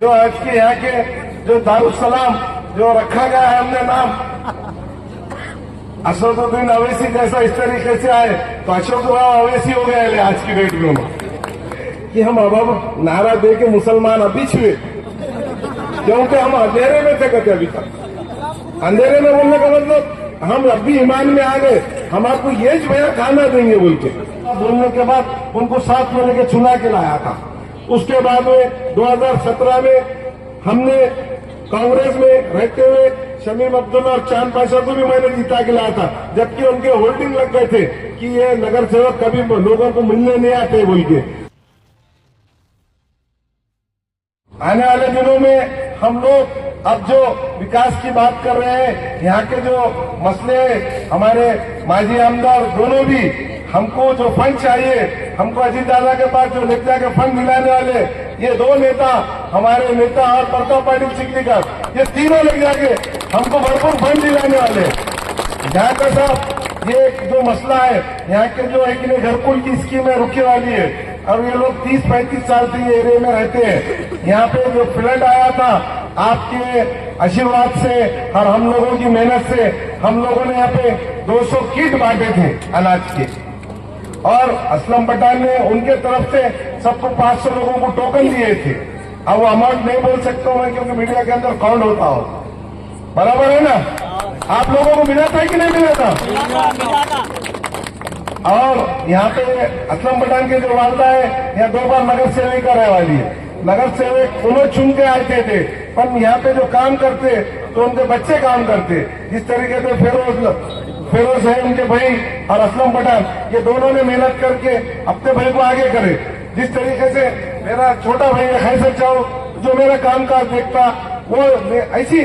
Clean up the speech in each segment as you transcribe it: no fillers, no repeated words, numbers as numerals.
जो आज के यहाँ के जो दारुसलाम जो रखा गया है हमने नाम असदुद्दीन अवैसी जैसा इस तरीके से आए तो अशोक राव अवैसी हो गए आज की डेट में कि हम अब नारा दे के मुसलमान अभी छुए क्योंकि हम अंधेरे में थे कहते अभी तक अंधेरे में बोलने का मतलब हम अभी ईमान में आ गए हम आपको ये जो है खाना देंगे बोल के बोलने के बाद उनको साथ में लेके चुना के लाया था। उसके बाद में 2017 में हमने कांग्रेस में रहते हुए शमीम अब्दुल्ला और चांद पाशा को भी मैंने जीता के लाया था, जबकि उनके होल्डिंग लग गए थे कि ये नगर सेवक कभी लोगों को मिलने नहीं आते बोल के। आने वाले दिनों में हम लोग अब जो विकास की बात कर रहे हैं, यहाँ के जो मसले हमारे माजी आमदार दोनों भी हमको जो फंड चाहिए, हमको अजीत दादा के पास जो नेता के फंड दिलाने वाले ये दो नेता हमारे नेता और प्रताप पाटिल चिखलीकर, ये तीनों लग जाके हमको भरपूर फंड दिलाने वाले। यहाँ का साहब ये जो मसला है, यहाँ के जो एक घरकुल की स्कीम है रुके वाली है और ये लोग 30-35 साल से ये एरिया में रहते हैं। यहाँ पे जो फ्लड आया था आपके आशीर्वाद से और हम लोगों की मेहनत से हम लोगों ने यहाँ पे 200 किट बांटे थे अनाज के और असलम पठान ने उनके तरफ से सबको 500 लोगों को टोकन दिए थे। अब वो अमाउंट नहीं बोल सकता हूं मैं क्योंकि मीडिया के अंदर काउंट होता हो, बराबर है ना। आप लोगों को मिला था कि नहीं मिला था? और यहाँ पे असलम पठान के जो वालदा है यहाँ 2 बार नगर सेविका रहे वाली है। नगर सेवक उन्होंने चुन के आते थे पर यहाँ पे जो काम करते तो उनके बच्चे काम करते। जिस तरीके से फिरोज है उनके भाई और असलम पठान, ये दोनों ने मेहनत करके अपने भाई को आगे करे। जिस तरीके से मेरा छोटा भाई है खैसर चाओ जो मेरा कामकाज देखता, वो ऐसी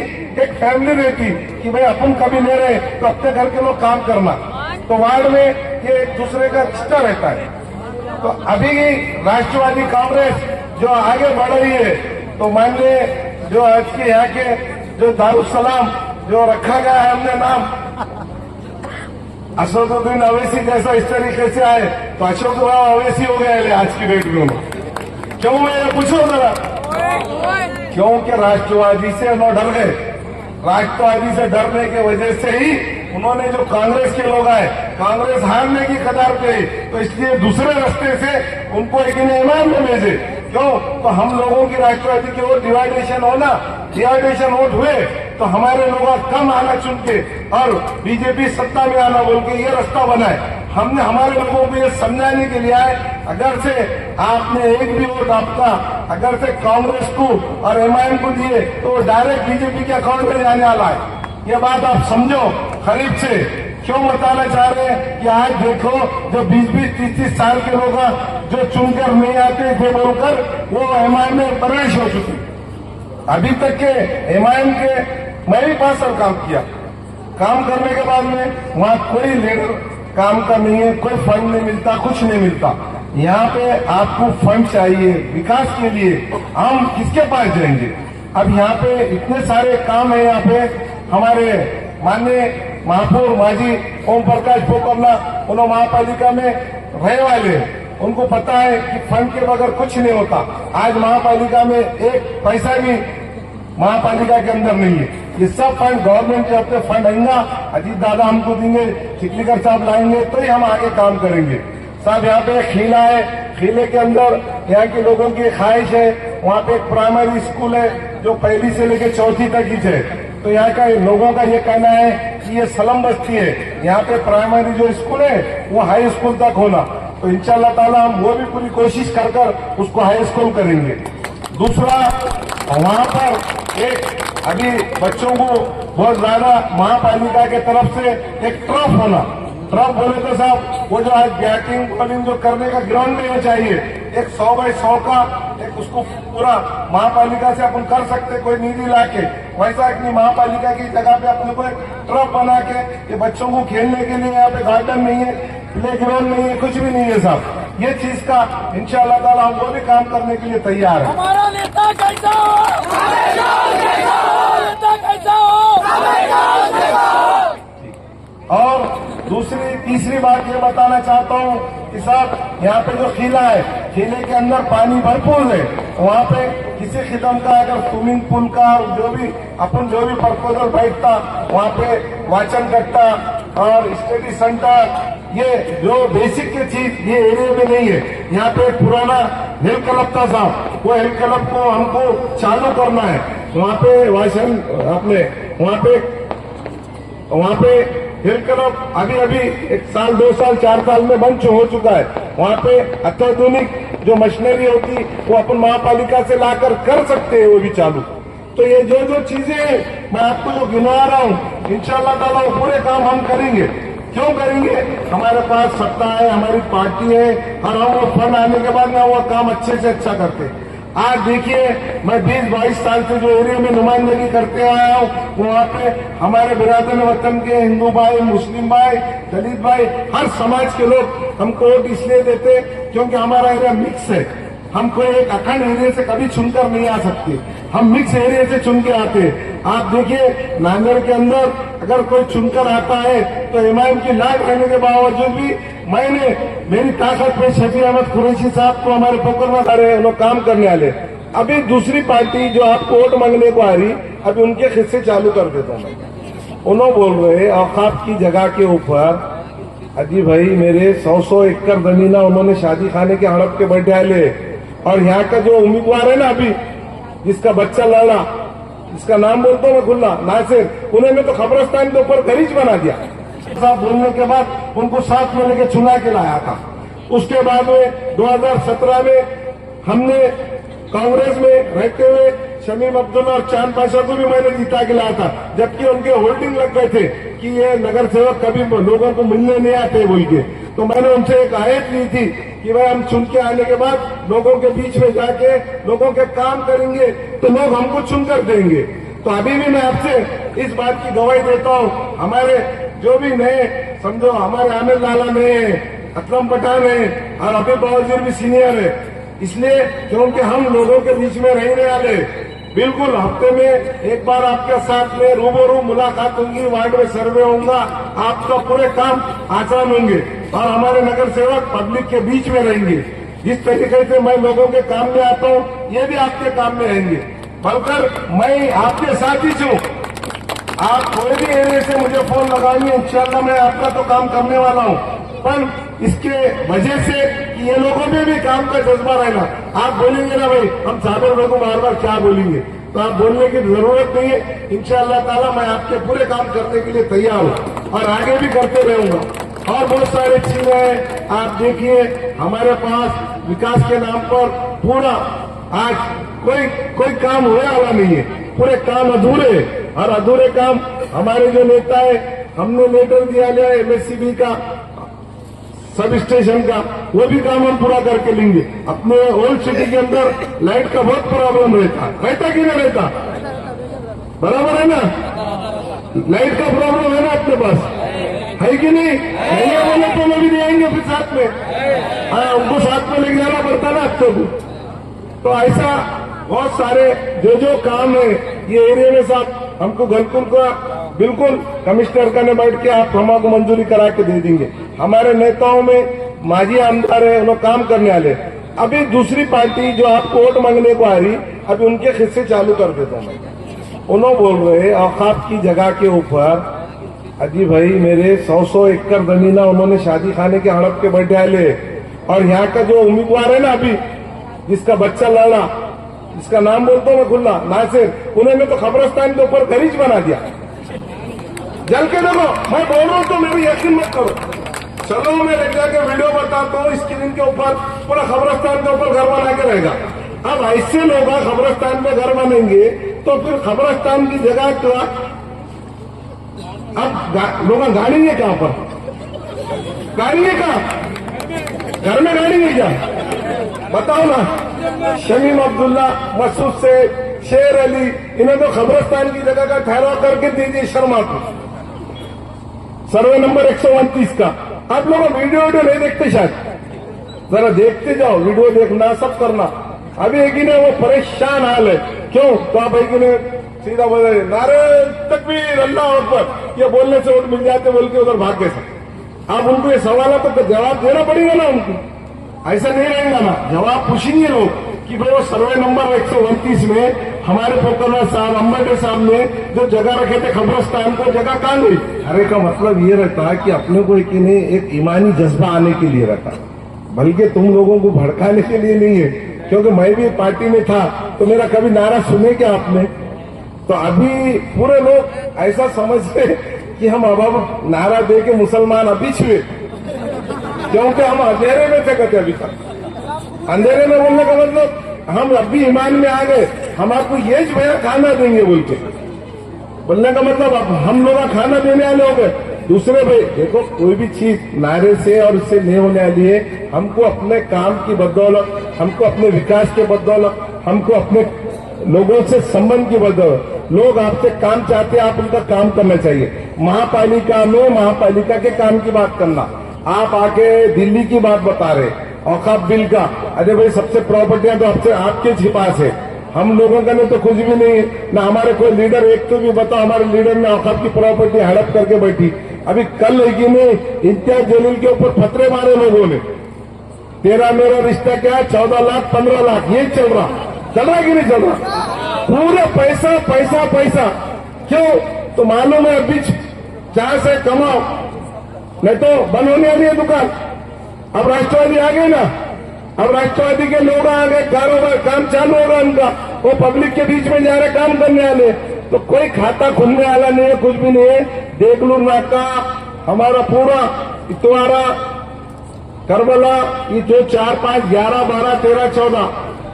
एक फैमिली रहती कि भाई अपन कभी ले रहे तो अपने घर के लोग काम करना, तो वार्ड में ये एक दूसरे का रिश्ता रहता है। तो अभी राष्ट्रवादी कांग्रेस जो आगे बढ़ रही है, तो मान लीजिए जो आज के यहाँ के जो दारुसलाम जो रखा गया है हमने नाम असदुद्दीन अवैसी जैसा इस तरीके से आए तो अशोक राव अवैसी हो गए आज की डेट में। क्यों मैं पूछो जरा, क्योंकि राष्ट्रवादी से न डर गए। राष्ट्रवादी से डरने की वजह से ही उन्होंने जो कांग्रेस के लोग आए, कांग्रेस हारने की कगार पे, तो इसलिए दूसरे रास्ते से उनको एक ईमान में भेजे। क्यों? तो हम लोगों की राष्ट्रवादी की ओर डिवाइडेशन वोट हुए तो हमारे लोग कम आना चुन के और बीजेपी सत्ता में आना बोल के ये रास्ता बनाए। हमने हमारे लोगों को ये समझाने के लिए आए, अगर से आपने एक भी वोट आपका अगर से कांग्रेस को और एमआईएम को दिए तो डायरेक्ट बीजेपी के अकाउंट में जाने वाला है। ये बात आप समझो खरीब से। क्यों बताना चाह रहे हैं कि आज देखो जो 20-20, 30-30 साल के लोग जो चुनकर नहीं आते थे बोलकर वो एमआईएम में प्रवेश हो चुके। अभी तक के एमआईएम के मैं भी 5 साल काम किया, काम करने के बाद में वहां कोई लीडर काम का नहीं है, कोई फंड नहीं मिलता, कुछ नहीं मिलता। यहाँ पे आपको फंड चाहिए विकास के लिए, हम किसके पास जाएंगे? अब यहाँ पे इतने सारे काम है। यहाँ पे हमारे माननीय महापौर माजी ओम प्रकाश पोकरना उन्होंने महापालिका में रहने वाले, उनको पता है कि फंड के बगैर कुछ नहीं होता। आज महापालिका में एक पैसा भी महापालिका के अंदर नहीं है। ये सब फंड गवर्नमेंट के अपने फंड आएंगा, अजीत दादा हमको देंगे, चिखलीकर साहब लाएंगे तो ही हम आगे काम करेंगे। साहब यहाँ पे खीला है, खीले के अंदर यहाँ के लोगों की ख्वाहिश है, वहाँ पे एक प्राइमरी स्कूल है जो 1ली से लेकर 4वीं तक की है। तो यहाँ का लोगों का ये कहना है कि ये सलम बस्ती है, यहाँ पे प्राइमरी जो स्कूल है वो हाई स्कूल तक होना। तो इंशाल्लाह ताला हम वो भी पूरी कोशिश कर उसको हाई स्कूल करेंगे। दूसरा वहाँ पर एक अभी बच्चों को बहुत ज्यादा महापालिका के तरफ से एक ट्रफ होना, ट्रफ बोले तो साहब वो जो आज बैटिंग बॉलिंग जो करने का ग्राउंड में चाहिए, एक 100 बाई 100 का एक उसको पूरा महापालिका से अपन कर सकते कोई निधि लाके, वैसा कि महापालिका की जगह पे अपने को एक ट्रफ बना के ये बच्चों को खेलने के लिए यहाँ पे गार्डन नहीं है, प्ले ग्राउंड नहीं है, कुछ भी नहीं है साहब। ये चीज का इंशाअल्लाह ताला हम वो भी काम करने के लिए तैयार है। हमारा नेता कैसा हो, नेता कैसा हो। और दूसरी तीसरी बात ये बताना चाहता हूँ कि साहब यहाँ पे जो खीला है, खीले के अंदर पानी भरपूर है। वहाँ पे किसी किस्म का अगर स्विमिंग पूल का जो भी प्रपोजल बैठता वहाँ पे वाचन कट्टा और स्टडी सेंटर, ये जो बेसिक की चीज ये एरिया में नहीं है। यहाँ पे एक पुराना हेल्थ क्लब था साहब, वो हेल्थ क्लब को हमको चालू करना है। वहाँ पे वाचन अपने वहाँ पे हेल्थ क्लब अभी एक साल 2 साल 4 साल में बन हो चुका है। वहाँ पे अत्याधुनिक जो मशीनरी होती वो अपन महापालिका से लाकर कर सकते हैं, वो भी चालू। तो ये जो चीजें हैं मैं आपको जो गिनवा रहा हूँ, इंशाअल्लाह ताला वो पूरे काम हम करेंगे। क्यों करेंगे? हमारे पास सत्ता है, हमारी पार्टी है, और हम वो फंड आने के बाद ना वो काम अच्छे से अच्छा करते हैं। आज देखिए, मैं 20-22 साल से जो एरिया में नुमाइंदगी करते आया हूँ, वहाँ पे हमारे बिरादर वतन के हिंदू भाई, मुस्लिम भाई, दलित भाई, हर समाज के लोग हमको वोट इसलिए देते क्योंकि हमारा एरिया मिक्स है। हम कोई एक अखंड एरिया से कभी चुनकर नहीं आ सकते, हम मिक्स एरिया से चुन के आते हैं। आप देखिए, नांदेड़ के अंदर अगर कोई चुनकर आता है तो इमाम की लाट रहने के बावजूद भी मेरी ताकत पे शफी अहमद कुरैशी साहब को हमारे पोकर में आ रहे हैं, लोग काम करने वाले। अभी दूसरी पार्टी जो आपको वोट मांगने को आ रही, अभी उनके किस्से चालू कर देता हूँ मैं। उन्होंने बोल रहे औकाफ की जगह के ऊपर, अजी भाई मेरे 100 एकड़ जमीना उन्होंने शादी खाने के हड़प के बैठे आले, और यहाँ का जो उम्मीदवार है ना अभी, जिसका बच्चा लड़ा, जिसका नाम बोलता हूँ मैं खुल्ला, नासिर, उन्होंने तो खबरस्तान के ऊपर गरीज बना दिया। साहब बोलने के बाद उनको साथ में लेके चुना के लाया था। उसके बाद में 2017 में हमने कांग्रेस में रहते हुए शमीम अब्दुल्ला और चांद पाशा को भी मैंने जिता के लाया था, जबकि उनके होल्डिंग लग गए थे कि ये नगर सेवक कभी लोगों को मिलने नहीं आते बोल के। तो मैंने उनसे एक आयत ली थी कि भाई हम चुन के आने के बाद लोगों के बीच में जाके लोगों के काम करेंगे तो लोग हमको चुनकर देंगे। तो अभी भी मैं आपसे इस बात की गवाही देता हूँ, हमारे जो भी नए, समझो हमारे आमिर लाला नए हैं, असलम पठान है, और अभी बावजूद भी सीनियर है, इसलिए क्योंकि हम लोगों के बीच में रहने वाले। बिल्कुल हफ्ते में एक बार आपके साथ में रूबरू मुलाकात होंगी, वार्ड में सर्वे होगा, आपका पूरे काम आसान होंगे, और हमारे नगर सेवक पब्लिक के बीच में रहेंगे। जिस तरीके से मैं लोगों के काम में आता हूँ, ये भी आपके काम में रहेंगे, बल्कि मैं आपके साथ ही हूँ। आप कोई भी एरिया से मुझे फोन लगाएंगे, इंशाल्लाह मैं आपका तो काम करने वाला हूँ, पर इसके वजह से कि ये लोगों में भी काम का जज्बा रहना। आप बोलेंगे ना भाई हम साबिर भाई को बार बार क्या बोलेंगे, तो आप बोलने की जरूरत नहीं है। इंशाअल्लाह ताला मैं आपके पूरे काम करने के लिए तैयार हूँ और आगे भी करते रहूंगा। और बहुत सारी चीजें हैं, आप देखिए हमारे पास विकास के नाम पर पूरा आज कोई काम होने वाला नहीं है, पूरे काम अधूरे हैं। और अधूरे काम हमारे जो नेता है, हमने लेटर दिया लिया एमएससीबी का, सब स्टेशन का, वो भी काम हम पूरा करके लेंगे। अपने ओल्ड सिटी के अंदर लाइट का बहुत प्रॉब्लम रहता कि नहीं रहता? बराबर है ना? लाइट का प्रॉब्लम है ना अपने पास, है कि नहीं? नहीं बोले तो लोग भी आएंगे फिर साथ में, हाँ उनको साथ में लेके जाना पड़ता ना अब तो ऐसा बहुत सारे जो काम है ये एरिया में साहब हमको गलकुल का बिल्कुल कमिश्नर का ने बैठ के आप हमको मंजूरी करा के दे देंगे। हमारे नेताओं में माजी आमदार है, उन्होंने काम करने वाले। अभी दूसरी पार्टी जो आपको वोट मांगने को आ रही, अभी उनके किस्से चालू कर देता हूँ मैं। उन्होंने बोल रहे औकाफ की जगह के ऊपर, अजी भाई मेरे 100 एकड़ जमीना उन्होंने शादी खाने के हड़प के बैठे आले, और यहाँ का जो उम्मीदवार है ना अभी, जिसका बच्चा लड़ा, जिसका नाम बोलता हूँ मैं खुल्ला, नासिर, उन्होंने तो खबरस्तान के ऊपर गरीज बना दिया। जल के देखो, मैं बोल रहा हूँ तो मेरी यकीन मत करो, चलो मैं लेकर जाके वीडियो बताता हूँ, स्क्रीन के ऊपर पूरा खबरस्तान के ऊपर घर बना के रहेगा। अब ऐसे लोग खबरस्तान में घर बनेंगे तो फिर खबरस्तान की जगह क्या, अब लोग गाड़ेंगे कहाँ पर? गाड़ेंगे कहाँ? घर में गाड़ेंगे क्या? बताओ ना। शमीम अब्दुल्ला, मसूद से शेर अली, इन्हें तो खबरस्तान की जगह का ठहराव करके दीजिए शर्मा को, सर्वे नंबर 129 का। आप लोग वीडियो नहीं देखते शायद, जरा देखते जाओ, वीडियो देखना सब करना। अभी एक ही ने वो परेशान हाल है, क्यों? तो आप एक ही ने सीधा बोले नारे तकबीर अल्लाह अकबर, ये बोलने से वोट मिल जाते बोल के उधर भाग गए सब। आप उनको ये सवाल तो जवाब देना पड़ेगा ना उनको, ऐसा नहीं रहेगा ना, जवाब पूछेंगे लोग कि भाई वो सर्वे नंबर 129 में हमारे पोखरनाथ साहब अम्बेडकर साहब ने जो जगह रखे थे खबरस्तान को, जगह कहाँ गई? अरे का मतलब ये रहता है कि अपने को एक ईमानी जज्बा आने के लिए रहता, बल्कि तुम लोगों को भड़काने के लिए नहीं है। क्योंकि मैं भी पार्टी में था तो मेरा कभी नारा सुने क्या आपने? तो अभी पूरे लोग ऐसा समझते कि हम अब नारा दे के मुसलमान अभी छुए, क्योंकि हम अंधेरे में थे कहते अभी तक। अंधेरे में बोलने का मतलब हम अभी ईमान में आ गए, हम आपको ये भैया खाना देंगे बोल के, बोलने का मतलब अब हम लोग खाना देने वाले हो गए। दूसरे भाई देखो, कोई भी चीज नारे से और इससे नहीं होने वाली है। हमको अपने काम की बदौलत, हमको अपने विकास के बदौलत, हमको अपने लोगों से संबंध की बदौलत, लोग आपसे काम चाहते हैं, आप उनका काम करना चाहिए। महापालिका में महापालिका के काम की बात करना, आप आके दिल्ली की बात बता रहे, औकाफ बिल का। अरे भाई सबसे प्रॉपर्टियां तो आपसे आपके पास है, हम लोगों का नहीं तो कुछ भी नहीं है ना। हमारे कोई लीडर एक तो भी बताओ हमारे लीडर ने औकाफ की प्रॉपर्टी हड़प करके बैठी। अभी कल लड़की ने इम्तियाज जलील के ऊपर फतरे मारे लोगों ने, तेरा मेरा रिश्ता क्या है, 14 लाख 15 लाख ये चल रहा कि नहीं चल रहा? पूरे पैसा पैसा पैसा। क्यों? तो मालूम है बीच 4 से कमाओ, नहीं तो बंद होने वाली है दुकान। अब राष्ट्रवादी आ गए ना, अब राष्ट्रवादी के लोग आ गए, कारोबार काम चालू होगा उनका, वो पब्लिक के बीच में जा रहे काम करने वाले। तो कोई खाता खुलने वाला नहीं है, कुछ भी नहीं है। देगलूर नाका हमारा पूरा इतवारा करबला, ये जो 4, 5, 11, 12, 13, 14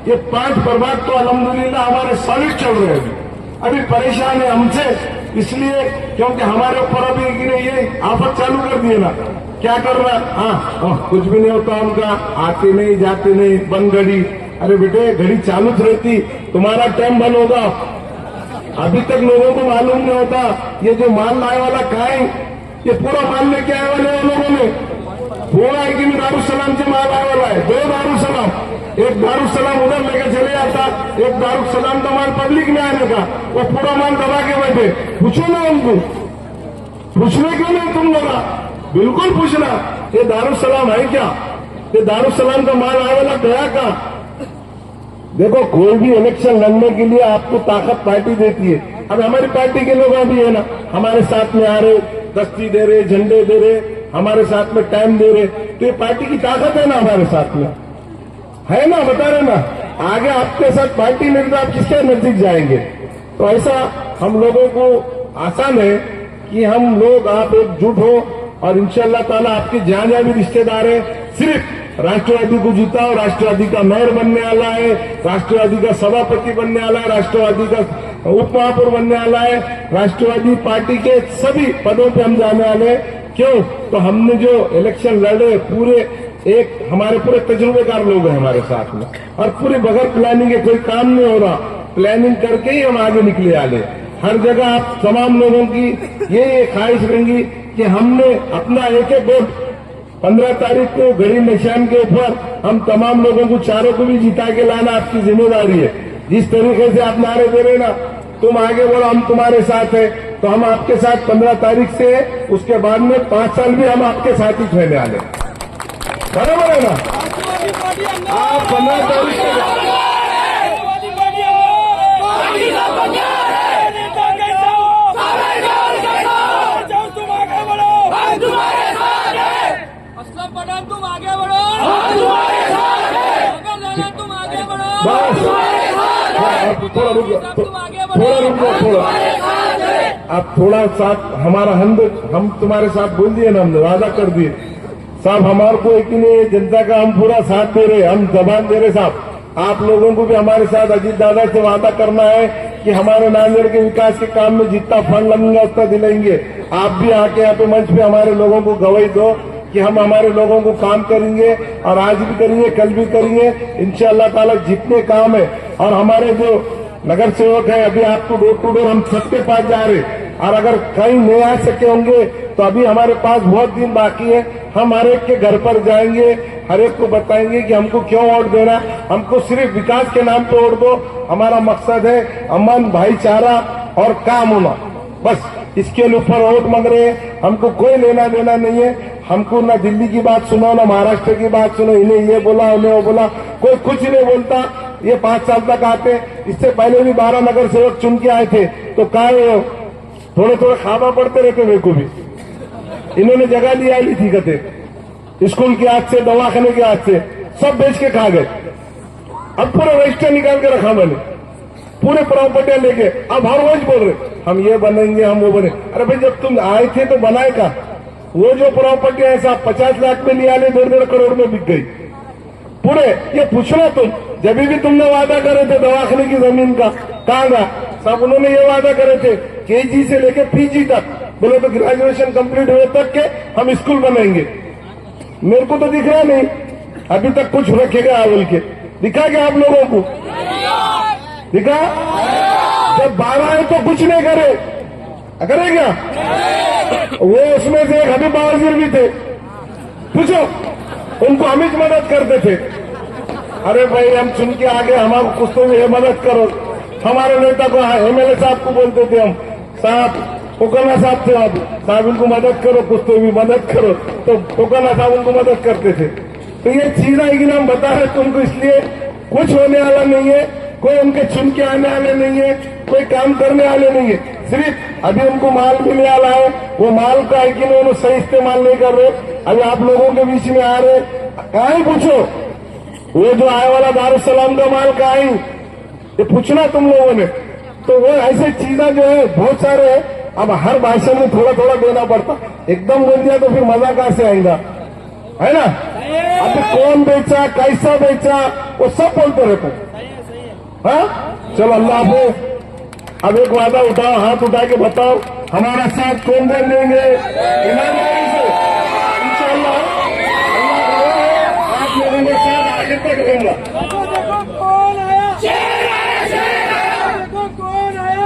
ये 5 प्रभाग तो अल्हम्दुलिल्लाह हमारे सॉलिड चल रहे हैं। अभी परेशान है हमसे इसलिए क्योंकि हमारे ऊपर अभी ये आफत चालू कर दिए ना। क्या कर रहा है? हाँ कुछ भी नहीं होता उनका, आते नहीं जाते नहीं, बंद घड़ी। अरे बेटे घड़ी चालू रहती, तुम्हारा टाइम बंद होगा। अभी तक लोगों को मालूम नहीं होता ये जो माल लाए वाला कहाँ है, ये पूरा माल लेके आए वाले हैं लोगों ने। पूरा है कि दारुसलाम से माल आए वाला है, 2 दारुसलाम, एक दारुसलाम उधर लेके चले जाता, एक दारुसलाम का माल पब्लिक में आने का, वो पूरा माल दबा के बैठे। पूछो ना उनको, पूछने क्यों नहीं तुम लोग? बिल्कुल पूछना, ये दारुसलाम है क्या? ये दारुसलाम का माल आए वाला गया का? देखो कोई भी इलेक्शन लड़ने के लिए आपको ताकत पार्टी देती है। अब हमारी पार्टी के लोग अभी है ना, हमारे साथ में आ रहे, दस्ती दे रहे, झंडे दे रहे, हमारे साथ में टाइम दे रहे, तो ये पार्टी की ताकत है ना, हमारे साथ में है ना, बता रहे ना। आगे आपके साथ पार्टी नहीं तो आप किसके नजदीक जाएंगे? तो ऐसा हम लोगों को आसान है कि हम लोग आप एकजुट हो और इंशाअल्लाह ताला आपके जहां जहां भी रिश्तेदार है, सिर्फ राष्ट्रवादी को जिताओ। राष्ट्रवादी का मेयर बनने वाला है, राष्ट्रवादी का सभापति बनने वाला है, राष्ट्रवादी का उप महापौर बनने वाला है, राष्ट्रवादी पार्टी के सभी पदों पे हम जाने वाले हैं। क्यों? तो हमने जो इलेक्शन लड़े पूरे एक हमारे पूरे तजुर्बेकार लोग हैं हमारे साथ में, और पूरे बगैर प्लानिंग के कोई काम नहीं हो रहा, प्लानिंग करके ही हम आगे निकले वाले। हर जगह आप तमाम लोगों की ये ख्वाहिश रहेंगी कि हमने अपना एक वोट 15 तारीख को गरीब निशान के ऊपर हम तमाम लोगों को चारों को भी जिता के लाना आपकी जिम्मेदारी है। जिस तरीके से आप नारे दे रहे ना, तुम आगे बढ़ो हम तुम्हारे साथ है, तो हम आपके साथ 15 तारीख से, उसके बाद में 5 साल भी हम आपके साथ ही रहने वाले, बराबर है ना? आप 15 तारीख से तुम आगे बढ़ो, तुम आगे बढ़ो, थोड़ा रुको, आप थोड़ा साथ हमारा हम तुम्हारे साथ बोल दिए ना, हमने वादा कर दिए साहब, हमारे को एक नहीं जनता का हम पूरा साथ दे रहे, हम जबान दे रहे साहब। आप लोगों को भी हमारे साथ अजीत दादा से वादा करना है कि हमारे नांदेड़ के विकास के काम में जितना फंड लगेगा उतना दिलाएंगे। आप भी आके यहाँ पे मंच पे हमारे लोगों को गवाही दो कि हम हमारे लोगों को काम करेंगे, और आज भी करेंगे, कल भी करेंगे इंशाअल्लाह ताला जितने काम है। और हमारे जो नगर सेवक है, अभी आपको डोर टू डोर हम सबके पास जा रहे, और अगर कहीं नहीं आ सके होंगे तो अभी हमारे पास बहुत दिन बाकी है। हम हर एक के घर पर जाएंगे, हर एक को बताएंगे कि हमको क्यों वोट देना, हमको सिर्फ विकास के नाम पे वोट दो। हमारा मकसद है अमन, भाईचारा और काम होना, बस इसके ऊपर वोट मांग रहे हैं। हमको कोई लेना देना नहीं है, हमको ना दिल्ली की बात सुनो, ना महाराष्ट्र की बात सुनो, इन्हें ये बोला उन्हें वो बोला, कोई कुछ नहीं बोलता। ये 5 साल तक आते, इससे पहले भी 12 नगर सेवक चुन के आए थे, तो काय थोड़े थोड़े खाबा पड़ते रहते मेरे को भी। इन्होंने जगह लिया ली थी कहते, स्कूल के हाथ से, दवाखाने के हाथ से सब बेच के खा गए। अब पूरा रजिस्टर निकाल के रखा मैंने, पूरे प्रॉपर्टियां लेके। अब हर रोज बोल रहे हम ये बनेंगे, हम वो बने। अरे भाई जब तुम आए थे तो बनाए का? वो जो प्रॉपर्टी है साहब 50 लाख में लिया ले, 1.5 करोड़ में बिक गई पूरे। ये पूछना तुम, जब भी तुमने वादा करे थे दवाखाने की जमीन का, कहां गया साहब? उन्होंने ये वादा करे थे केजी से लेके पीजी तक, बोले तो ग्रेजुएशन कंप्लीट हुए तक के हम स्कूल बनाएंगे। मेरे को तो दिख रहा नहीं अभी तक कुछ रखेगा बोल के। दिखा क्या आप लोगों को? दिखा? जब 12 है तो कुछ नहीं करे, करे क्या? वो उसमें से एक हबीब बावजीर भी थे, पूछो उनको हम ही मदद करते थे। अरे भाई हम चुन के आगे, हमारे कुछ तो ये मदद करो। हमारे नेता को एमएलए साहब को बोलते थे हम, साहब पोकरना साहब थे, आप साहब इनको मदद करो, कुछ तो भी मदद करो, तो पोकरना साहब उनको मदद करते थे। तो ये चीज आएगी ना, हम बता रहे तुमको, इसलिए कुछ होने वाला नहीं है, कोई उनके चुन के आने वाले नहीं है, कोई काम करने वाले नहीं है। सिर्फ अभी उनको माल मिलने वाला है, वो माल का है कि नहीं उन्होंने सही इस्तेमाल नहीं कर रहे। अभी आप लोगों के बीच में आ रहे, कहाँ ही पूछो वो जो आए वाला दारुसलाम का माल कहाँ ही, ये पूछना तुम लोगों ने। तो वो ऐसे चीजें जो है बहुत सारे है, अब हर भाषा में थोड़ा थोड़ा देना पड़ता। एकदम बोल दिया तो फिर मजा कहां से आएगा, है ना? अभी कौन बेचा, कैसा बेचा, वो सब बोलते रहते। हाँ चलो अल्लाह हाफिज। अब एक वादा उठाओ, हाथ उठा के बताओ हमारा साथ कौन दे लेंगे ईमानदारी से? इंशाअल्लाह आप लोगों के साथ आगे तक रहूंगा। देखो कौन आया, देखो कौन आया।